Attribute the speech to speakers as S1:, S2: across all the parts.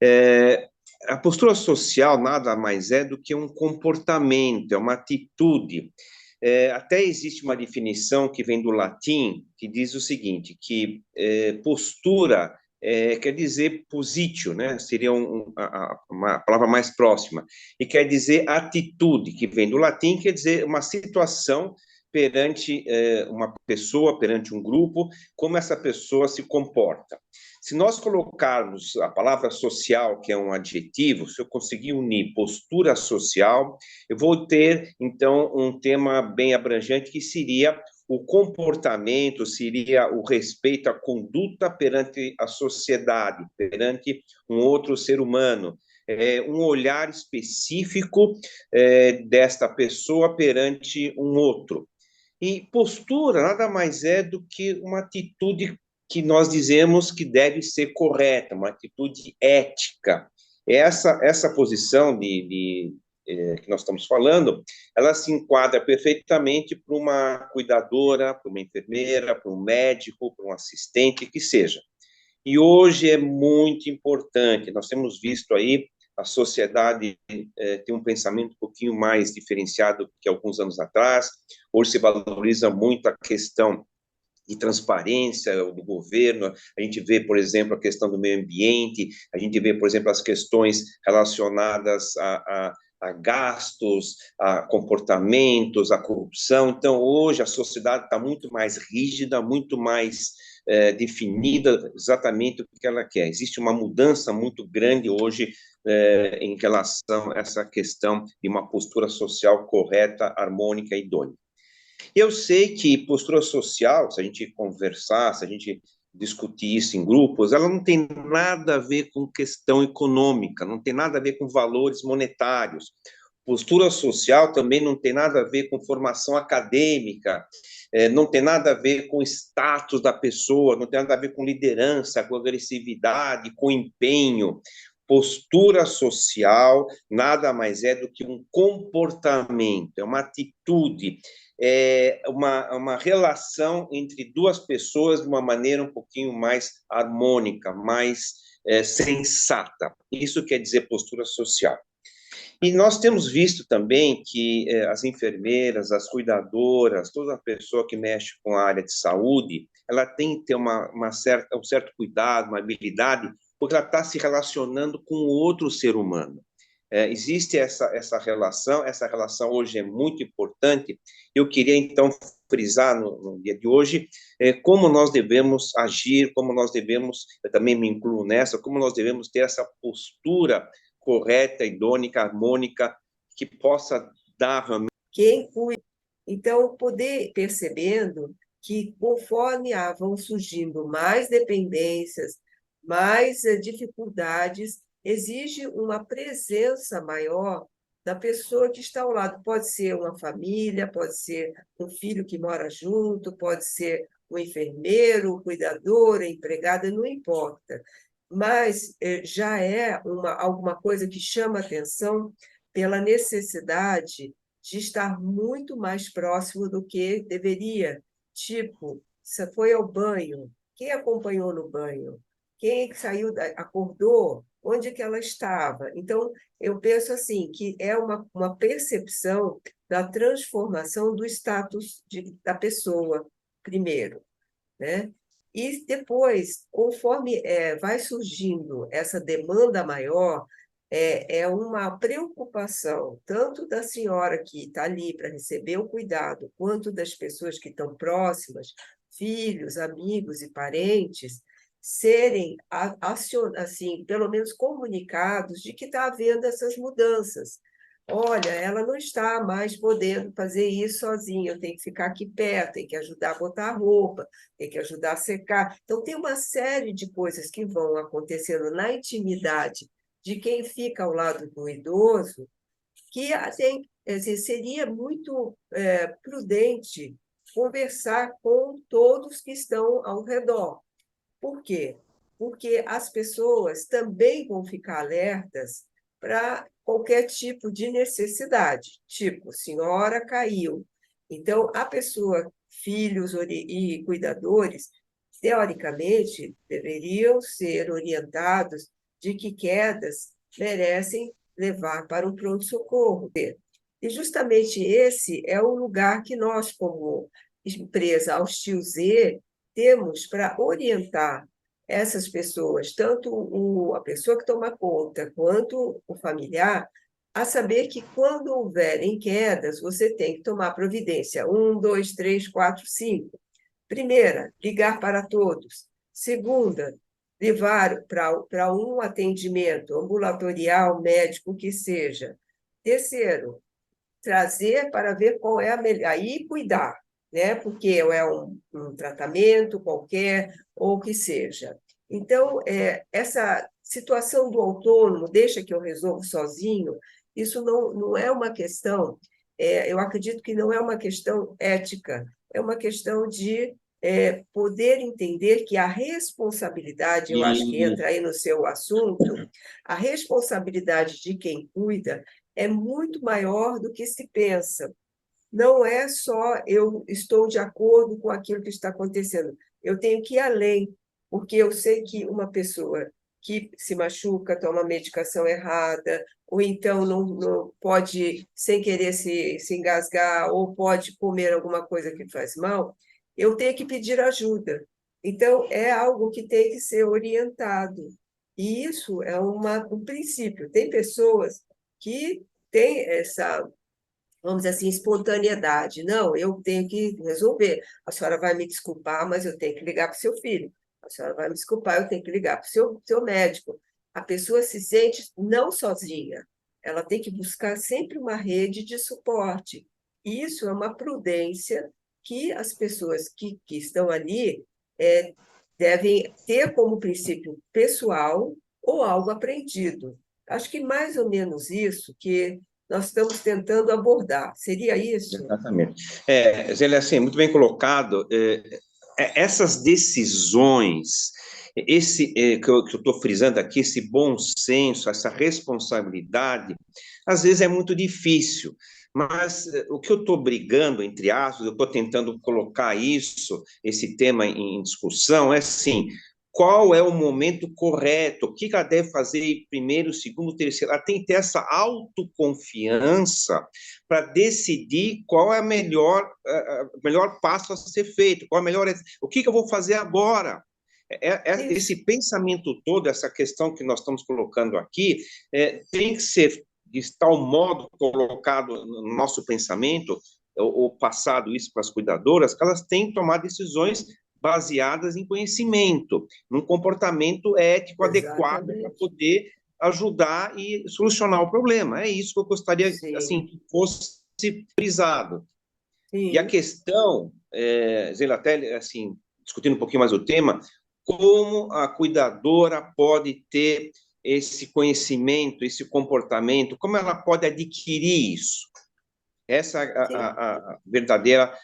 S1: É, a postura social nada mais é do que um comportamento, é uma atitude. Até existe uma definição que vem do latim, que diz o seguinte, que postura quer dizer positio, né? Seria uma palavra mais próxima, e quer dizer atitude, que vem do latim, quer dizer uma situação perante uma pessoa, perante um grupo, como essa pessoa se comporta. Se nós colocarmos a palavra social, que é um adjetivo, se eu conseguir unir postura social, eu vou ter, então, um tema bem abrangente, que seria o comportamento, seria o respeito à conduta perante a sociedade, perante um outro ser humano, um olhar específico desta pessoa perante um outro. E postura nada mais é do que uma atitude que nós dizemos que deve ser correta, uma atitude ética. Essa posição que nós estamos falando, ela se enquadra perfeitamente para uma cuidadora, para uma enfermeira, para um médico, para um assistente, que seja. E hoje é muito importante, nós temos visto aí a sociedade tem um pensamento um pouquinho mais diferenciado que alguns anos atrás. Hoje se valoriza muito a questão de transparência do governo, a gente vê, por exemplo, a questão do meio ambiente, a gente vê, por exemplo, as questões relacionadas a gastos, a comportamentos, a corrupção. Então, hoje a sociedade está muito mais rígida, muito mais definida exatamente o que ela quer. Existe uma mudança muito grande hoje em relação a essa questão de uma postura social correta, harmônica e idônea. Eu sei que postura social, se a gente conversar, se a gente discutir isso em grupos, ela não tem nada a ver com questão econômica, não tem nada a ver com valores monetários. Postura social também não tem nada a ver com formação acadêmica, não tem nada a ver com status da pessoa, não tem nada a ver com liderança, com agressividade, com empenho. Postura social nada mais é do que um comportamento, é uma atitude, uma relação entre duas pessoas de uma maneira um pouquinho mais harmônica, mais sensata. Isso quer dizer postura social. E nós temos visto também que as enfermeiras, as cuidadoras, toda pessoa que mexe com a área de saúde, ela tem que ter um certo cuidado, uma habilidade, porque ela está se relacionando com outro ser humano. Existe essa relação hoje é muito importante. Eu queria, então, frisar no dia de hoje como nós devemos agir, como nós devemos, eu também me incluo nessa, como nós devemos ter essa postura correta, idônica, harmônica, que possa dar realmente.
S2: Quem cuida. Então, poder percebendo que conforme vão surgindo mais dependências, mais dificuldades, exige uma presença maior da pessoa que está ao lado. Pode ser uma família, pode ser um filho que mora junto, pode ser um enfermeiro, um cuidador, empregada, não importa. Mas já é alguma coisa que chama atenção pela necessidade de estar muito mais próximo do que deveria. Tipo, você foi ao banho, quem acompanhou no banho? Quem saiu, acordou? Onde que ela estava? Então, eu penso assim, que é uma percepção da transformação do status da pessoa, primeiro, né? E depois, conforme vai surgindo essa demanda maior, é uma preocupação, tanto da senhora que está ali para receber o cuidado, quanto das pessoas que estão próximas, filhos, amigos e parentes, serem, assim, pelo menos comunicados de que está havendo essas mudanças. Olha, ela não está mais podendo fazer isso sozinha, eu tenho que ficar aqui perto, tenho que ajudar a botar a roupa, tem que ajudar a secar. Então, tem uma série de coisas que vão acontecendo na intimidade de quem fica ao lado do idoso, que assim, seria muito prudente conversar com todos que estão ao redor. Por quê? Porque as pessoas também vão ficar alertas para qualquer tipo de necessidade, tipo, senhora caiu. Então, a pessoa, filhos e cuidadores, teoricamente, deveriam ser orientados de que quedas merecem levar para um pronto-socorro. E justamente esse é o lugar que nós, como empresa Austil Z, temos para orientar essas pessoas, tanto a pessoa que toma conta quanto o familiar, a saber que quando houverem quedas, você tem que tomar providência. 1, 2, 3, 4, 5. Primeira, ligar para todos. Segunda, levar para um atendimento ambulatorial, médico, que seja. Terceiro, trazer para ver qual é a melhor, aí cuidar, né? Porque é um tratamento qualquer, ou o que seja. Então, essa situação do autônomo, deixa que eu resolvo sozinho, isso não é uma questão, eu acredito que não é uma questão ética, é uma questão de poder entender que a responsabilidade, eu acho que
S1: E
S2: entra aí no seu assunto, a responsabilidade de quem cuida é muito maior do que se pensa. Não é só eu estou de acordo com aquilo que está acontecendo, eu tenho que ir além, porque eu sei que uma pessoa que se machuca, toma medicação errada, ou então não pode, sem querer, se engasgar, ou pode comer alguma coisa que faz mal, eu tenho que pedir ajuda. Então, é algo que tem que ser orientado. E isso é um princípio. Tem pessoas que têm essa, vamos dizer assim, espontaneidade. Não, eu tenho que resolver. A senhora vai me desculpar, mas eu tenho que ligar para o seu filho. A senhora vai me desculpar, eu tenho que ligar para o seu médico. A pessoa se sente não sozinha. Ela tem que buscar sempre uma rede de suporte. Isso é uma prudência que as pessoas que estão ali devem ter como princípio pessoal ou algo aprendido. Acho que mais ou menos isso que nós estamos tentando abordar. Seria isso?
S1: exatamente. Zélia, assim, muito bem colocado. Essas decisões, que eu estou frisando aqui, esse bom senso, essa responsabilidade, às vezes é muito difícil. Mas o que eu estou brigando, entre aspas, eu estou tentando colocar esse tema em discussão, é assim, qual é o momento correto, o que ela deve fazer primeiro, segundo, terceiro, ela tem que ter essa autoconfiança para decidir qual é o melhor passo a ser feito, qual é a melhor, o que eu vou fazer agora.
S2: Isso.
S1: Esse pensamento todo, essa questão que nós estamos colocando aqui, tem que ser de tal modo colocado no nosso pensamento, ou passado isso para as cuidadoras, que elas têm que tomar decisões baseadas em conhecimento, num comportamento ético adequado para
S2: Exatamente.
S1: poder ajudar e solucionar o problema. É isso que eu gostaria, assim,
S2: Sim,
S1: que fosse frisado. E a
S2: sim,
S1: questão, Zé até assim, discutindo um pouquinho mais o tema, como a cuidadora pode ter esse conhecimento, esse comportamento, como ela pode adquirir isso? Essa é
S2: sim.
S1: a verdadeira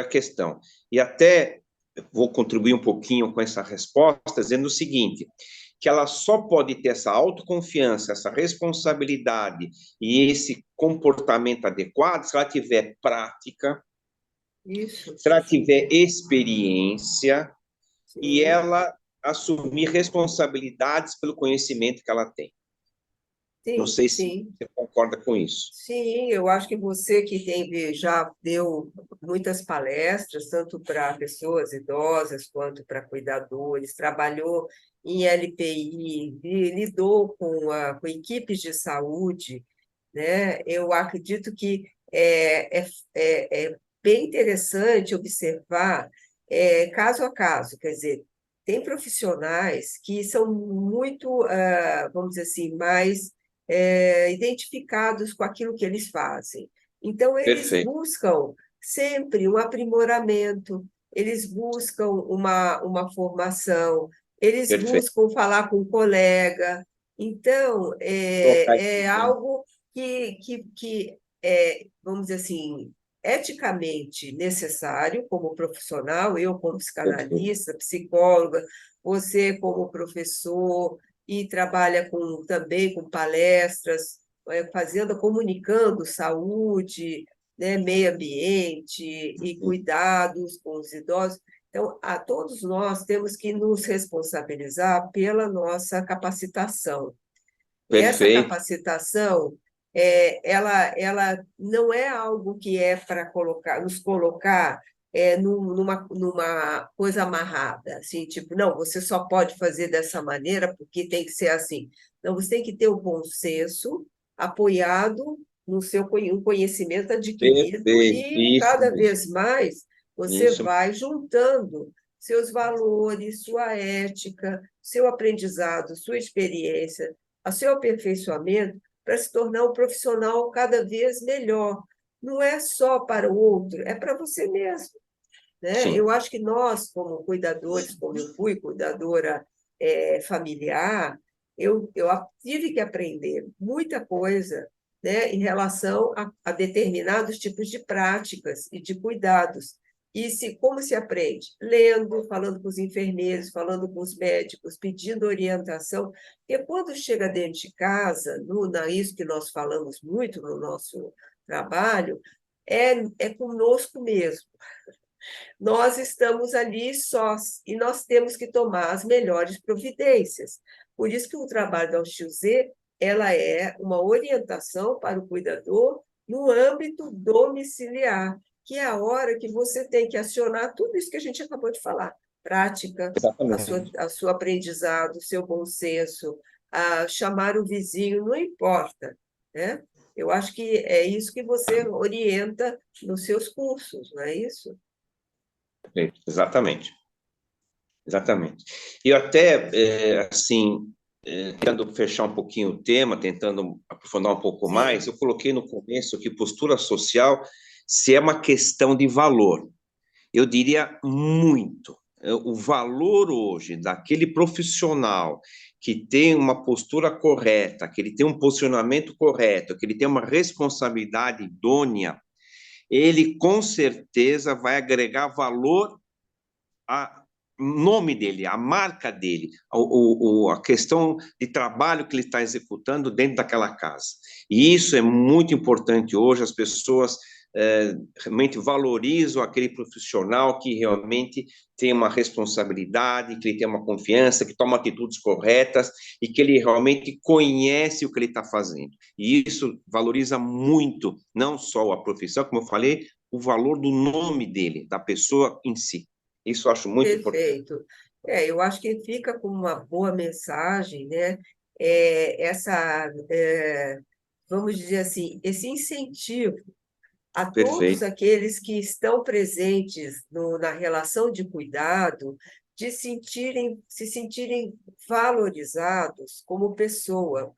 S1: questão. E até vou contribuir um pouquinho com essa resposta, dizendo o seguinte, que ela só pode ter essa autoconfiança, essa responsabilidade e esse comportamento adequado se ela tiver prática,
S2: Isso.
S1: se ela tiver experiência e
S2: Sim,
S1: ela assumir responsabilidades pelo conhecimento que ela tem. Não
S2: sim,
S1: sei se
S2: sim.
S1: você concorda com isso.
S2: Sim, eu acho que você que já deu muitas palestras, tanto para pessoas idosas quanto para cuidadores, trabalhou em LPI, lidou com equipes de saúde, né? Eu acredito que é bem interessante observar caso a caso, quer dizer, tem profissionais que são muito, vamos dizer assim, mais identificados com aquilo que eles fazem. Então, eles
S1: Perfeito,
S2: buscam sempre um aprimoramento, eles buscam uma formação, eles
S1: perfeito.
S2: buscam falar com um colega. Então,
S1: Colocar isso
S2: é
S1: bem.
S2: algo que é, vamos dizer assim, eticamente necessário como profissional, eu como
S1: Perfeito.
S2: psicanalista, psicóloga, você como professor, e trabalha também com palestras, comunicando saúde, né, meio ambiente e cuidados com os idosos. Então, todos nós temos que nos responsabilizar pela nossa capacitação. Essa
S1: Perfeito.
S2: capacitação, ela não é algo que é para nos colocar numa coisa amarrada, assim, tipo, não, você só pode fazer dessa maneira porque tem que ser assim. Não, você tem que ter o bom senso apoiado no seu conhecimento adquirido
S1: Perfeito.
S2: e
S1: Isso
S2: cada
S1: mesmo.
S2: vez mais você
S1: Isso.
S2: vai juntando seus valores, sua ética, seu aprendizado, sua experiência, ao seu aperfeiçoamento para se tornar um profissional cada vez melhor. Não é só para o outro, é para você mesmo, né? Eu
S1: Sim.
S2: acho que nós, como cuidadores, como eu fui cuidadora familiar, eu tive que aprender muita coisa, né, em relação a determinados tipos de práticas e de cuidados. Como se aprende? Lendo, falando com os enfermeiros, falando com os médicos, pedindo orientação, porque quando chega dentro de casa, isso que nós falamos muito no nosso trabalho, é conosco mesmo. Nós estamos ali sós e nós temos que tomar as melhores providências. Por isso que o trabalho da UXZ, ela é uma orientação para o cuidador no âmbito domiciliar, que é a hora que você tem que acionar tudo isso que a gente acabou de falar. Prática,
S1: Exatamente.
S2: a sua aprendizado, o seu bom senso, a chamar o vizinho, não importa, né? Eu acho que é isso que você orienta nos seus cursos, não é isso?
S1: Perfeito. Exatamente. Exatamente. E eu até, assim, tentando fechar um pouquinho o tema, tentando aprofundar um pouco mais,
S2: Sim,
S1: eu coloquei no começo que postura social, se é uma questão de valor, eu diria muito. O valor hoje daquele profissional que tem uma postura correta, que ele tem um posicionamento correto, que ele tem uma responsabilidade idônea, ele com certeza vai agregar valor a nome dele, a marca dele, a questão de trabalho que ele está executando dentro daquela casa. E isso é muito importante hoje, as pessoas realmente valorizam aquele profissional que realmente tem uma responsabilidade, que ele tem uma confiança, que toma atitudes corretas e que ele realmente conhece o que ele está fazendo. E isso valoriza muito, não só a profissão, como eu falei, o valor do nome dele, da pessoa em si. Isso eu acho muito importante.
S2: perfeito. Eu acho que fica como uma boa mensagem, né? Vamos dizer assim, esse incentivo a todos
S1: Perfeito.
S2: aqueles que estão presentes na relação de cuidado, de se sentirem valorizados como pessoa,